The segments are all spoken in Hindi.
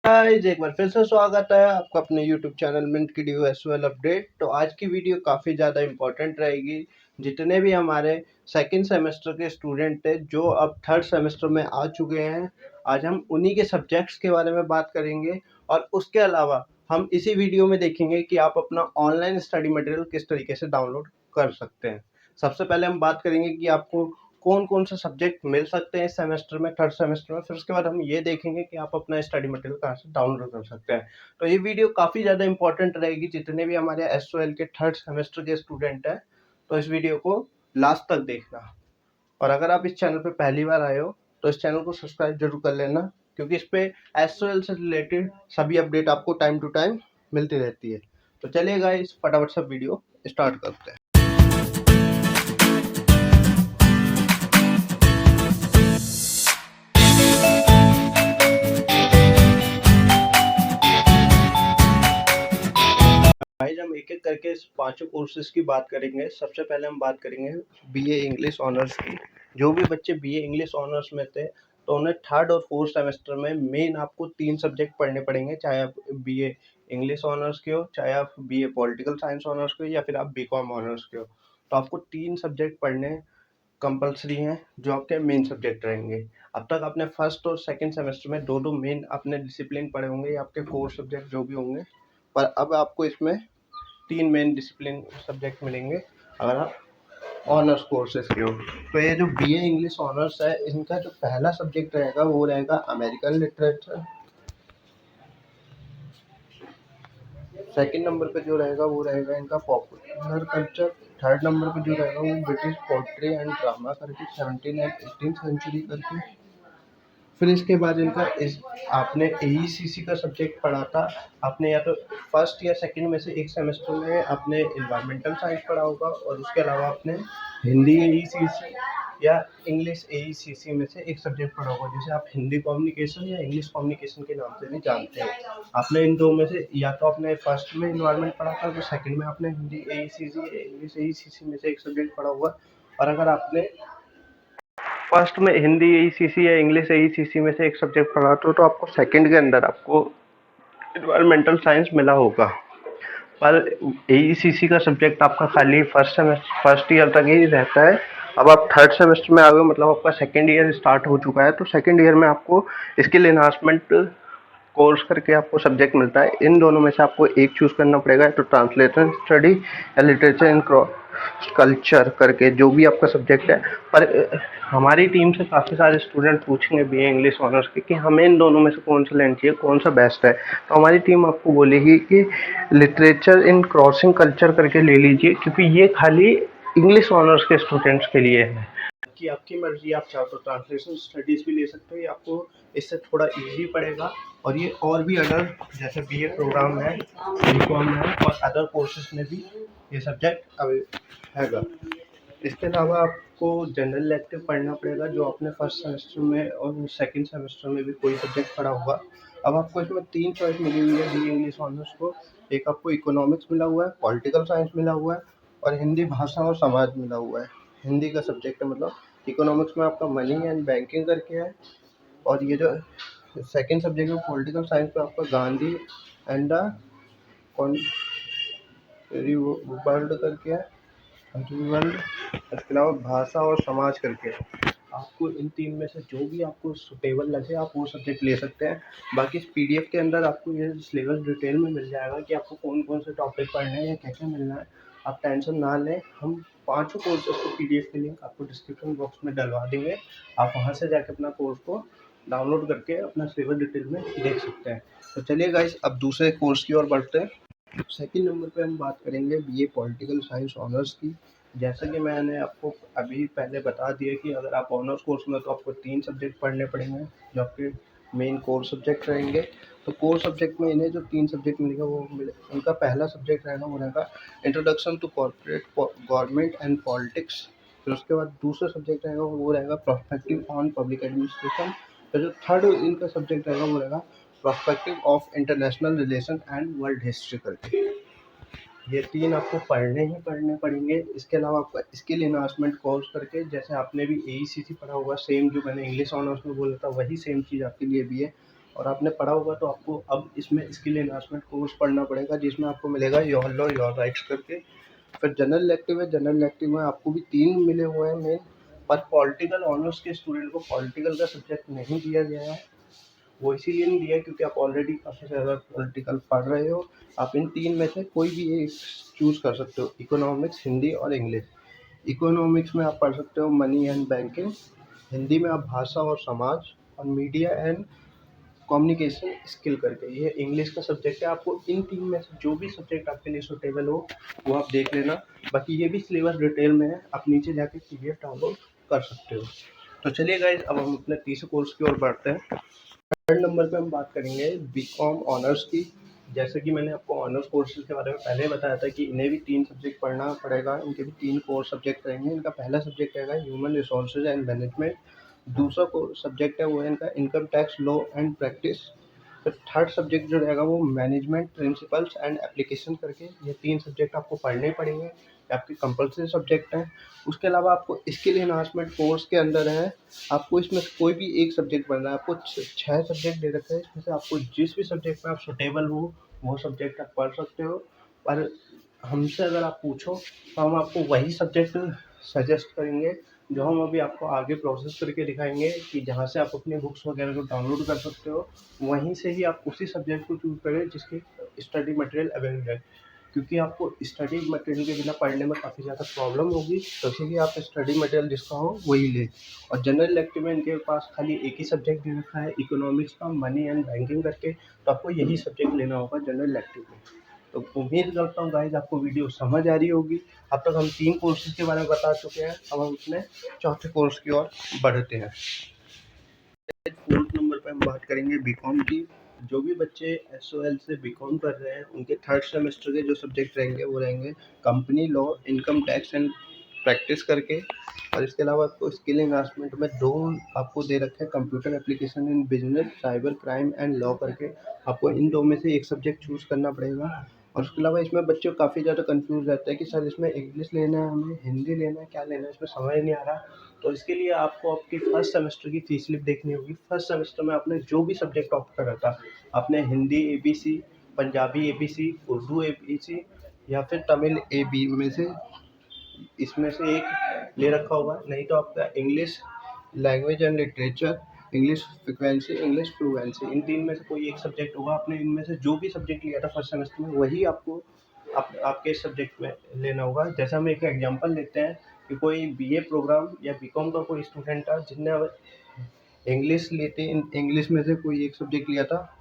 गाइस एक बार फिर से स्वागत है आपका अपने YouTube चैनल मिंट की ड्यू एसएल अपडेट। तो आज की वीडियो काफ़ी ज़्यादा इम्पोर्टेंट रहेगी। जितने भी हमारे सेकंड सेमेस्टर के स्टूडेंट थे जो अब थर्ड सेमेस्टर में आ चुके हैं, आज हम उन्हीं के सब्जेक्ट्स के बारे में बात करेंगे। और उसके अलावा हम इसी वीडियो में देखेंगे कि आप अपना ऑनलाइन स्टडी मटेरियल किस तरीके से डाउनलोड कर सकते हैं। सबसे पहले हम बात करेंगे कि आपको कौन कौन से सब्जेक्ट मिल सकते हैं इस सेमेस्टर में, थर्ड सेमेस्टर में। फिर उसके बाद हम ये देखेंगे कि आप अपना स्टडी मटेरियल कहाँ से डाउनलोड कर सकते हैं। तो ये वीडियो काफ़ी ज़्यादा इंपॉर्टेंट रहेगी जितने भी हमारे एसओएल के थर्ड सेमेस्टर के स्टूडेंट हैं। तो इस वीडियो को लास्ट तक देखना। और अगर आप इस चैनल पर पहली बार आए हो तो इस चैनल को सब्सक्राइब जरूर कर लेना, क्योंकि इस पे एसओएल से रिलेटेड सभी अपडेट आपको टाइम टू टाइम मिलती रहती है। तो चलिए गाइस फटाफट से वीडियो स्टार्ट करते हैं। गाइस हम एक एक करके इस पांचों कोर्सेज की बात करेंगे। सबसे पहले हम बात करेंगे बीए इंग्लिश ऑनर्स की। जो भी बच्चे बीए इंग्लिश ऑनर्स में थे तो उन्हें थर्ड और फोर्थ सेमेस्टर में मेन आपको 3 सब्जेक्ट पढ़ने पड़ेंगे, चाहे आप बीए इंग्लिश ऑनर्स के हो, चाहे आप बीए पॉलिटिकल साइंस ऑनर्स के हो, या फिर आप बीकॉम ऑनर्स के हो। तो आपको 3 सब्जेक्ट पढ़ने कंपलसरी हैं जो आपके मेन सब्जेक्ट रहेंगे। अब तक आपने फर्स्ट और सेकंड सेमेस्टर में दो मेन अपने डिसिप्लिन पढ़े होंगे, आपके कोर सब्जेक्ट जो भी होंगे। पर अब आपको इसमें 3 मेन डिसिप्लिन सब्जेक्ट मिलेंगे अगर आप ऑनर्स कोर्सेज के हो। तो ये जो बीए इंग्लिश ऑनर्स है, इनका जो पहला सब्जेक्ट रहेगा वो रहेगा अमेरिकन लिटरेचर। सेकंड नंबर पे जो रहेगा वो रहेगा इनका पॉपुलर कल्चर। थर्ड नंबर पे जो रहेगा वो ब्रिटिश पोट्री एंड ड्रामा करके 17 एंड 18 सेंचुरी करके। फिर इसके बाद इनका इस आपने एईसीसी का सब्जेक्ट पढ़ा था। आपने या तो फर्स्ट या सेकंड में से एक सेमेस्टर में आपने इन्वायरमेंटल साइंस पढ़ा होगा, और उसके अलावा आपने हिंदी एईसीसी या इंग्लिश एईसीसी में से एक सब्जेक्ट पढ़ा होगा, जिसे आप हिंदी कम्युनिकेशन या इंग्लिश कम्युनिकेशन के नाम से भी जानते हैं। आपने इन दो में से या तो आपने फर्स्ट में इन्वायरमेंट पढ़ा था, तो सेकंड में आपने हिंदी एईसीसी या इंग्लिश एईसीसी में से एक सब्जेक्ट पढ़ा होगा। और अगर आपने फर्स्ट में हिंदी एईसीसी या इंग्लिश एईसीसी में से एक सब्जेक्ट पढ़ा तो आपको सेकंड के अंदर आपको इन्वायरमेंटल साइंस मिला होगा। पर एईसीसी का सब्जेक्ट आपका खाली फर्स्ट ईयर तक ही रहता है। अब आप थर्ड सेमेस्टर में आ गए, मतलब आपका सेकंड ईयर स्टार्ट हो चुका है, तो सेकंड ईयर में आपको स्किल एनहांसमेंट कोर्स करके आपको सब्जेक्ट मिलता है। इन दोनों में से आपको एक चूज करना पड़ेगा, तो ट्रांसलेशन स्टडी या लिटरेचर इन कल्चर करके जो भी आपका सब्जेक्ट है। पर हमारी टीम से काफ़ी सारे स्टूडेंट पूछेंगे बीए इंग्लिश ऑनर्स के कि हमें इन दोनों में से कौन सा लेना चाहिए, कौन सा बेस्ट है। तो हमारी टीम आपको बोलेगी कि लिटरेचर इन क्रॉसिंग कल्चर करके ले लीजिए, क्योंकि ये खाली इंग्लिश ऑनर्स के स्टूडेंट्स के लिए है। कि आपकी मर्जी, आप चाहो तो ट्रांसलेशन स्टडीज़ भी ले सकते हो, ये आपको इससे थोड़ा इजी पड़ेगा। और ये और भी अदर जैसे बीए प्रोग्राम है, बीकॉम है, और अदर कोर्सेज में भी ये सब्जेक्ट हैगा। इसके अलावा आपको जनरल इलेक्टिव पढ़ना पड़ेगा, जो आपने फर्स्ट सेमेस्टर में और सेकंड सेमेस्टर में भी कोई सब्जेक्ट पढ़ा होगा। अब आपको इसमें 3 चॉइस मिली हुई है बीए इंग्लिश ऑनर्स को। एक आपको इकोनॉमिक्स मिला हुआ है, पॉलिटिकल साइंस मिला हुआ है, और हिंदी भाषा और समाज मिला हुआ है। हिंदी का सब्जेक्ट है, मतलब इकोनॉमिक्स में आपका मनी एंड बैंकिंग करके है। और ये जो सेकंड सब्जेक्ट है पॉलिटिकल साइंस में आपका गांधी एंड द वर्ल्ड करके है, वर्ल्ड। इसके अलावा भाषा और समाज करके है। आपको इन 3 में से जो भी आपको सुटेबल लगे आप वो सब्जेक्ट ले सकते हैं। बाकी इस पीडीएफ के अंदर आपको ये सिलेबस डिटेल में मिल जाएगा कि आपको कौन कौन से टॉपिक पढ़ने हैं या क्या क्या मिलना है। आप टेंशन ना लें, हम पाँचों कोर्सेज को पीडीएफ के लिंक आपको डिस्क्रिप्शन बॉक्स में डलवा देंगे। आप वहाँ से जाके अपना कोर्स को डाउनलोड करके अपना सिलेबस डिटेल में देख सकते हैं। तो चलिए गाइस अब दूसरे कोर्स की ओर बढ़ते हैं। सेकंड नंबर पे हम बात करेंगे बीए पॉलिटिकल साइंस ऑनर्स की। जैसा कि मैंने आपको अभी पहले बता दिया कि अगर आप ऑनर्स कोर्स में तो आपको 3 सब्जेक्ट पढ़ने पड़ेंगे जो आपके मेन कोर सब्जेक्ट रहेंगे। तो कोर सब्जेक्ट में इन्हें जो 3 सब्जेक्ट मिलेगा उनका पहला सब्जेक्ट रहेगा वो रहेगा introduction to corporate government and politics. फिर उसके बाद दूसरा सब्जेक्ट रहेगा वो रहेगा प्रोस्पेक्टिव ऑन पब्लिक एडमिनिस्ट्रेशन। फिर जो थर्ड इनका सब्जेक्ट रहेगा वो रहेगा prospective of international relation and world history करके। ये 3 आपको पढ़ने ही पढ़ने पड़ेंगे। इसके अलावा आपका स्किल एनहांसमेंट कोर्स करके, जैसे आपने भी एईसीसी पढ़ा होगा, सेम जो मैंने इंग्लिश ऑनर्स में बोला था वही सेम चीज़ आपके लिए भी है। और आपने पढ़ा होगा तो आपको अब इसमें स्किल एनहांसमेंट कोर्स पढ़ना पड़ेगा, जिसमें आपको मिलेगा योर लॉ योर राइट्स करके। फिर जनरल इलेक्टिव है, जनरल इलेक्टिव में आपको भी 3 मिले हुए हैं मेन, पर पॉलिटिकल ऑनर्स के स्टूडेंट को पॉलिटिकल का सब्जेक्ट नहीं दिया गया है। वो इसीलिए नहीं दिया क्योंकि आप ऑलरेडी काफ़ी ज़्यादा पॉलिटिकल पढ़ रहे हो। आप इन 3 में से कोई भी एक चूज़ कर सकते हो, इकोनॉमिक्स, हिंदी और इंग्लिश। इकोनॉमिक्स में आप पढ़ सकते हो मनी एंड बैंकिंग, हिंदी में आप भाषा और समाज, और मीडिया एंड कम्युनिकेशन स्किल करके ये इंग्लिश का सब्जेक्ट है। आपको इन 3 में से जो भी सब्जेक्ट आपके लिए सूटेबल हो वो आप देख लेना। बाकी ये भी सिलेबस डिटेल में है, आप नीचे जाके PDF डाउनलोड कर सकते हो। तो चलिए गाइस, अब हम अपने तीसरे कोर्स की ओर बढ़ते हैं। थर्ड नंबर पे हम बात करेंगे बीकॉम ऑनर्स की। जैसे कि मैंने आपको ऑनर्स कोर्सेज के बारे में पहले बताया था कि इन्हें भी 3 सब्जेक्ट पढ़ना पड़ेगा, इनके भी 3 कोर सब्जेक्ट रहेंगे। इनका पहला सब्जेक्ट रहेगा ह्यूमन रिसोर्सेज एंड मैनेजमेंट, दूसरा कोर सब्जेक्ट है वो है इनका income tax law and practice, फिर थर्ड सब्जेक्ट जो रहेगा वो मैनेजमेंट प्रिंसिपल्स एंड एप्लीकेशन करके। ये 3 सब्जेक्ट आपको पढ़ने पड़ेंगे, ये आपके कंपल्सरी सब्जेक्ट हैं। उसके अलावा आपको स्किल एनहांसमेंट कोर्स के अंदर है, आपको इसमें से कोई भी एक सब्जेक्ट पढ़ना है। आपको 6 सब्जेक्ट दे रखे हैं, इसमें से आपको जिस भी सब्जेक्ट में आप सुटेबल हो वो सब्जेक्ट आप पढ़ सकते हो। पर हमसे अगर आप पूछो तो हम आपको वही सब्जेक्ट सजेस्ट करेंगे जो हम अभी आपको आगे प्रोसेस करके दिखाएंगे, कि जहाँ से आप अपनी बुक्स वगैरह को डाउनलोड कर सकते हो, वहीं से ही आप उसी सब्जेक्ट को चूज़ करें जिसकी स्टडी मटेरियल अवेलेबल है। क्योंकि आपको स्टडी मटेरियल के बिना पढ़ने में काफ़ी ज़्यादा प्रॉब्लम होगी, तो इसीलिए आप स्टडी मटेरियल जिसका हो वही लें। और जनरल इलेक्टिव में इनके पास खाली एक ही सब्जेक्ट दे रखा है, इकोनॉमिक्स का, मनी एंड बैंकिंग करके, तो आपको यही सब्जेक्ट लेना होगा जनरल इलेक्टिव में। तो उम्मीद करता हूँ गाइज आपको वीडियो समझ आ रही होगी। अब तक हम 3 कोर्सेज के बारे में बता चुके हैं, अब हम अपने चौथे कोर्स की ओर बढ़ते हैं। फोर्थ नंबर पे हम बात करेंगे बीकॉम की। जो भी बच्चे SOL से बीकॉम कर रहे हैं उनके थर्ड सेमेस्टर के जो सब्जेक्ट रहेंगे वो रहेंगे company law, income tax and practice करके। और इसके अलावा आपको स्किल एनहांसमेंट में 2 आपको दे रखे हैं, computer application in business, cyber crime and law करके। आपको इन 2 में से एक सब्जेक्ट चूज़ करना पड़ेगा। और उसके अलावा इसमें बच्चे काफ़ी ज़्यादा कंफ्यूज रहते हैं कि सर इसमें इंग्लिश लेना है, हमें हिंदी लेना है, क्या लेना है, इसमें समझ नहीं आ रहा। तो इसके लिए आपको आपकी फर्स्ट सेमेस्टर की फी स्लिप देखनी होगी। फर्स्ट सेमेस्टर में आपने जो भी सब्जेक्ट ऑप्ट करा था, आपने Hindi ABC, Punjabi ABC, Urdu ABC या फिर तमिल AB में से इसमें से एक ले रखा होगा। नहीं तो आपका English language and literature, English frequency, English fluency, इन 3 में से कोई एक सब्जेक्ट होगा। आपने इनमें से जो भी सब्जेक्ट लिया था फर्स्ट सेमेस्टर में वही आपको आपके सब्जेक्ट में लेना होगा। जैसे हम एक एग्जांपल लेते हैं कि कोई BA प्रोग्राम या बीकॉम का कोई स्टूडेंट था जिसने इंग्लिश ली थी, इंग्लिश में से कोई एक सब्जेक्ट लिया था,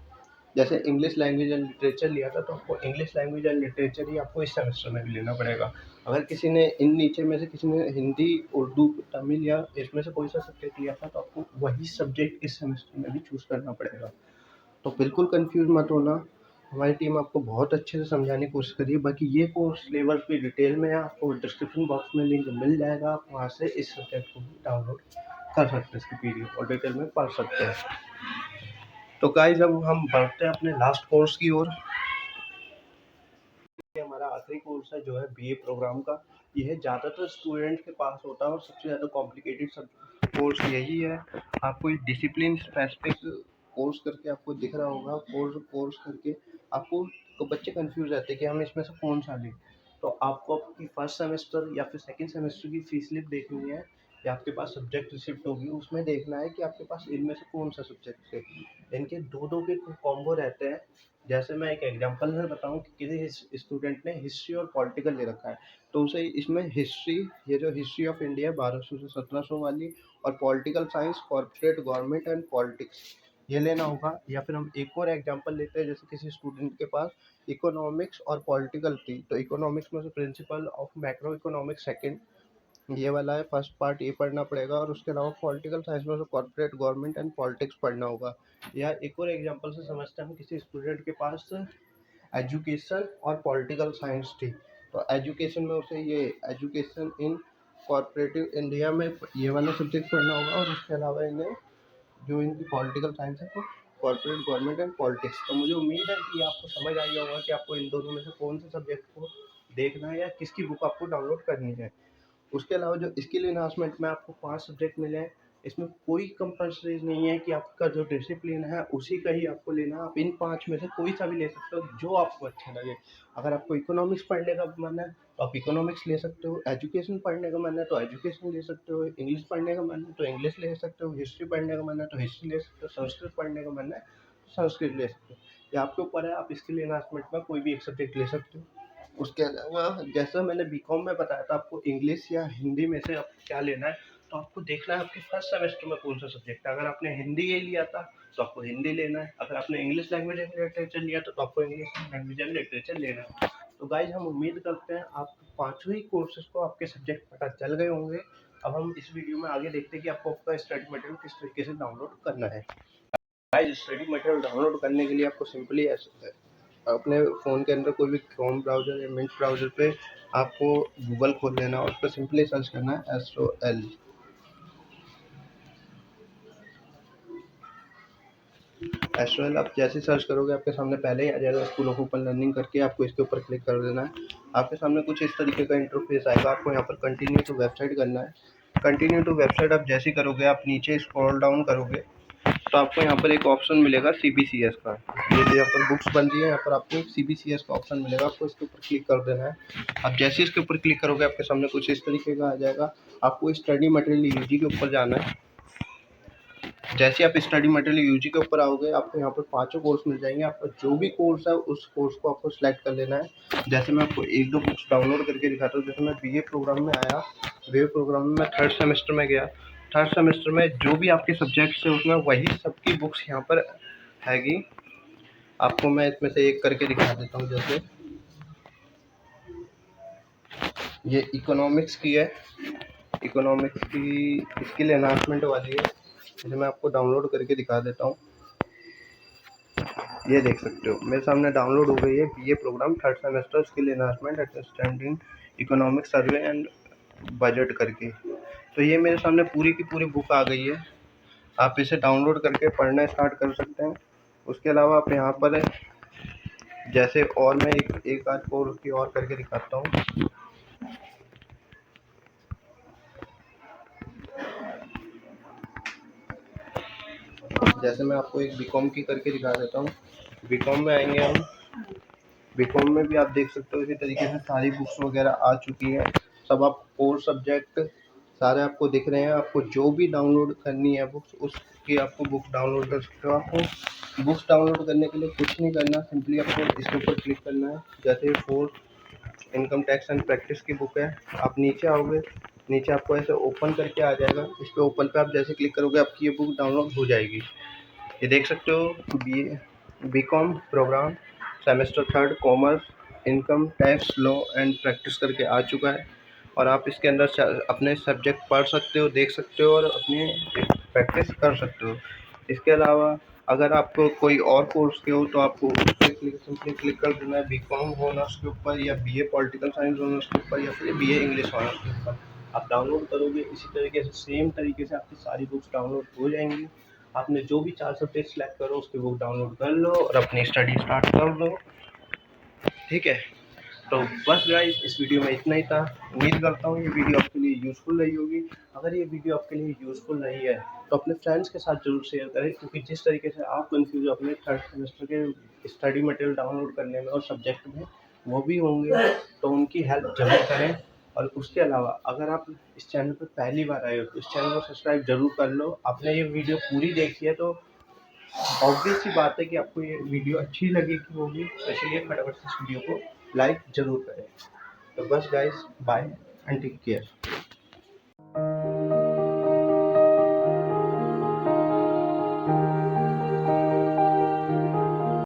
जैसे इंग्लिश लैंग्वेज एंड लिटरेचर लिया था, तो आपको इंग्लिश लैंग्वेज एंड लिटरेचर ही आपको इस सेमेस्टर में भी लेना पड़ेगा। अगर किसी ने इन नीचे में से किसी ने हिंदी, उर्दू, तमिल या इसमें से कोई सा सब्जेक्ट लिया था तो आपको वही सब्जेक्ट इस सेमेस्टर में भी चूज़ करना पड़ेगा। तो बिल्कुल कंफ्यूज मत होना, हमारी टीम आपको बहुत अच्छे से समझाने की कोशिश करिए। बाकी ये कोर्स सिलेबस भी डिटेल में है, आपको डिस्क्रिप्शन बॉक्स में लिंक मिल जाएगा, आप वहाँ से इस सब्जेक्ट को भी डाउनलोड कर सकते हैं, इसकी PDF और डिटेल में पढ़ सकते हैं। तो गाइस अब हम बढ़ते हैं अपने लास्ट कोर्स की ओर। हमारा आखिरी कोर्स है जो है BA प्रोग्राम का। यह ज़्यादातर स्टूडेंट के पास होता है और सबसे ज़्यादा कॉम्प्लिकेटेड सब कोर्स यही है। आपको एक डिसिप्लिन स्पेसिफिक कोर्स करके आपको दिख रहा होगा, कोर्स करके आपको, तो बच्चे कंफ्यूज रहते हैं कि हम इसमें से कौन सा लें। तो आपको आपकी फर्स्ट सेमेस्टर या फिर सेकंड सेमेस्टर की फी स्लिप देखनी है, या आपके पास सब्जेक्ट रिसिप्ट होगी, उसमें देखना है कि आपके पास इनमें से कौन सा सब्जेक्ट है। इनके दो के कॉम्बो रहते हैं। जैसे मैं एक एग्जांपल में बताऊं कि किसी स्टूडेंट ने हिस्ट्री और पॉलिटिकल ले रखा है, तो उसे इसमें हिस्ट्री, ये जो हिस्ट्री ऑफ इंडिया 1200 से 1700 वाली, और political science, corporate government and politics, ये लेना होगा। या फिर हम एक और एग्जांपल लेते हैं, जैसे किसी स्टूडेंट के पास इकोनॉमिक्स और पॉलिटिकल थी, तो इकोनॉमिक्स में से principle of macro economics second, ये वाला है, फर्स्ट पार्ट ये पढ़ना पड़ेगा। और उसके अलावा पॉलिटिकल साइंस में से कॉर्पोरेट गवर्नमेंट एंड पॉलिटिक्स पढ़ना होगा। या एक और एग्जांपल से समझते हैं, हम किसी स्टूडेंट के पास एजुकेशन और पॉलिटिकल साइंस थी, तो एजुकेशन में उसे ये एजुकेशन इन कॉर्पोरेटिव इंडिया में ये वाला सब्जेक्ट पढ़ना होगा। और उसके अलावा इन्हें जो इनकी पॉलिटिकल साइंस है तो कॉर्पोरेट गवर्नमेंट एंड पॉलिटिक्स। तो मुझे उम्मीद है कि आपको समझ आ गया होगा कि आपको इन दोनों में से कौन से सब्जेक्ट को देखना है या किसकी बुक आपको डाउनलोड करनी है। उसके अलावा जो स्किल एनहांसमेंट में आपको 5 सब्जेक्ट मिले हैं, इसमें कोई कंपल्सरी नहीं है कि आपका जो डिसिप्लिन है उसी का ही आपको लेना है। आप इन 5 में से कोई सा भी ले सकते हो जो आपको अच्छा लगे। अगर आपको इकोनॉमिक्स पढ़ने का मन है तो आप इकोनॉमिक्स ले सकते हो, एजुकेशन पढ़ने का मन है तो एजुकेशन ले सकते हो, इंग्लिश पढ़ने का मन है तो इंग्लिश ले सकते हो, हिस्ट्री पढ़ने का मन है तो हिस्ट्री ले सकते हो, संस्कृत पढ़ने का मन है तो संस्कृत ले सकते हो। ये आपके ऊपर है, आप इसके लिए एनहांसमेंट में कोई भी एक सब्जेक्ट ले सकते हो। उसके अलावा जैसा मैंने बीकॉम में बताया था आपको इंग्लिश या हिंदी में से आपको क्या लेना है, तो आपको देखना है आपके फर्स्ट सेमेस्टर में कौन सा सब्जेक्ट है। अगर आपने हिंदी ये लिया था तो आपको हिंदी लेना है, अगर आपने इंग्लिश लैंग्वेज एंड लिटरेचर लिया तो आपको इंग्लिश लैंग्वेज एंड लिटरेचर लेना है। तो गाइज हम उम्मीद करते हैं आप पाँचों ही कोर्सेज को आपके सब्जेक्ट पता चल गए होंगे। अब हम इस वीडियो में आगे देखते हैं कि आपको आपका स्टडी मटेरियल किस तरीके से डाउनलोड करना है। गाइज स्टडी मटेरियल डाउनलोड करने के लिए आपको सिंपली अपने फ़ोन के अंदर कोई भी क्रोम ब्राउज़र या मिंट ब्राउज़र पे आपको गूगल खोल लेना और उस पर सिंपली सर्च करना है SOL। SOL आप जैसे सर्च करोगे आपके सामने पहले ही आ जाएगा स्कूल ऑफ ओपन लर्निंग करके, आपको इसके ऊपर क्लिक कर देना है। आपके सामने कुछ इस तरीके का इंटरफेस आएगा, आपको यहाँ पर कंटिन्यू टू वेबसाइट करना है। कंटिन्यू टू वेबसाइट आप जैसे करोगे आप नीचे स्क्रॉल डाउन करोगे तो आपको यहाँ पर एक ऑप्शन मिलेगा CBCS का। ये यहाँ पर बुक्स बन रही है, यहाँ पर आपको CBCS का ऑप्शन मिलेगा, आपको इसके ऊपर क्लिक कर देना है। आप जैसे इसके ऊपर क्लिक करोगे आपके सामने कुछ इस तरीके का आ जाएगा। आपको स्टडी मटेरियल UG के ऊपर जाना है। जैसे आप स्टडी मटेरियल UG के ऊपर आओगे आपको यहाँ पर पाँचों कोर्स मिल जाएंगे। आपका जो भी कोर्स है उस कोर्स को आपको सिलेक्ट कर लेना है। जैसे मैं आपको एक दो बुक्स डाउनलोड करके दिखाता हूँ। जैसे मैं BA प्रोग्राम में आया, BA प्रोग्राम में मैं थर्ड सेमेस्टर में गया। थर्ड सेमेस्टर में जो भी आपके सब्जेक्ट्स हैं उसमें वही सबकी बुक्स यहाँ पर हैगी। आपको मैं इसमें से एक करके दिखा देता हूँ। जैसे ये इकोनॉमिक्स की है, इकोनॉमिक्स की स्किल एनहांसमेंट वाली है। जैसे मैं आपको डाउनलोड करके दिखा देता हूँ। ये देख सकते हो मेरे सामने डाउनलोड हो गई है BA program third semester skill enhancement understanding economic survey and budget करके। तो ये मेरे सामने पूरी की पूरी बुक आ गई है। आप इसे डाउनलोड करके पढ़ना स्टार्ट कर सकते हैं। उसके अलावा आप यहाँ पर जैसे और मैं एक आध कोर्स की और करके दिखाता हूँ। जैसे मैं आपको एक बीकॉम की करके दिखा देता हूँ। बीकॉम में आएंगे हम, बीकॉम में भी आप देख सकते हो इसी तरीके से सारी बुक्स वगैरह आ चुकी हैं। सब आप कोर सब्जेक्ट सारे आपको दिख रहे हैं। आपको जो भी डाउनलोड करनी है बुक्स उसकी आपको बुक डाउनलोड कर सकते हो। आपको बुक्स डाउनलोड करने के लिए कुछ नहीं करना, सिंपली आपको इसके ऊपर क्लिक करना है। जैसे 4 इनकम टैक्स एंड प्रैक्टिस की बुक है, आप नीचे आओगे, नीचे आपको ऐसे ओपन करके आ जाएगा। इस पर ओपन पे आप जैसे क्लिक करोगे आपकी ये बुक डाउनलोड हो जाएगी। ये देख सकते हो BCom program semester third commerce income tax law and practice करके आ चुका है। और आप इसके अंदर अपने सब्जेक्ट पढ़ सकते हो, देख सकते हो और अपनी प्रैक्टिस कर सकते हो। इसके अलावा अगर आपको कोई और कोर्स के हो तो आपको उस पर सिंपली क्लिक कर देना है, बीकॉम ऑनर्स के ऊपर या BA पॉलिटिकल साइंस ऑनर्स के ऊपर या फिर BA इंग्लिश ऑनर्स के ऊपर। आप डाउनलोड करोगे इसी तरीके से सेम तरीके से आपकी सारी बुक्स डाउनलोड हो जाएंगी। आपने जो भी 4 सब्जेक्ट सेलेक्ट करो उसकी बुक डाउनलोड कर लो और अपनी स्टडी स्टार्ट कर लो। ठीक है, तो बस गाइस इस वीडियो में इतना ही था। उम्मीद करता हूँ ये वीडियो आपके लिए यूज़फुल रही होगी। अगर ये वीडियो आपके लिए यूज़फुल रही है तो अपने फ्रेंड्स के साथ ज़रूर शेयर करें, क्योंकि जिस तरीके से आप कन्फ्यूज अपने थर्ड सेमेस्टर के स्टडी मटेरियल डाउनलोड करने में और सब्जेक्ट में वो भी होंगे, तो उनकी हेल्प ज़रूर करें। और उसके अलावा अगर आप इस चैनल पर पहली बार आए हो तो इस चैनल को सब्सक्राइब जरूर कर लो। आपने ये वीडियो पूरी देखी है तो ऑब्वियस सी बात है कि आपको ये वीडियो अच्छी लगेगी होगी, तो इसलिए फटाफट से इस वीडियो को लाइक ज़रूर करें। तो बस guys, bye and take care.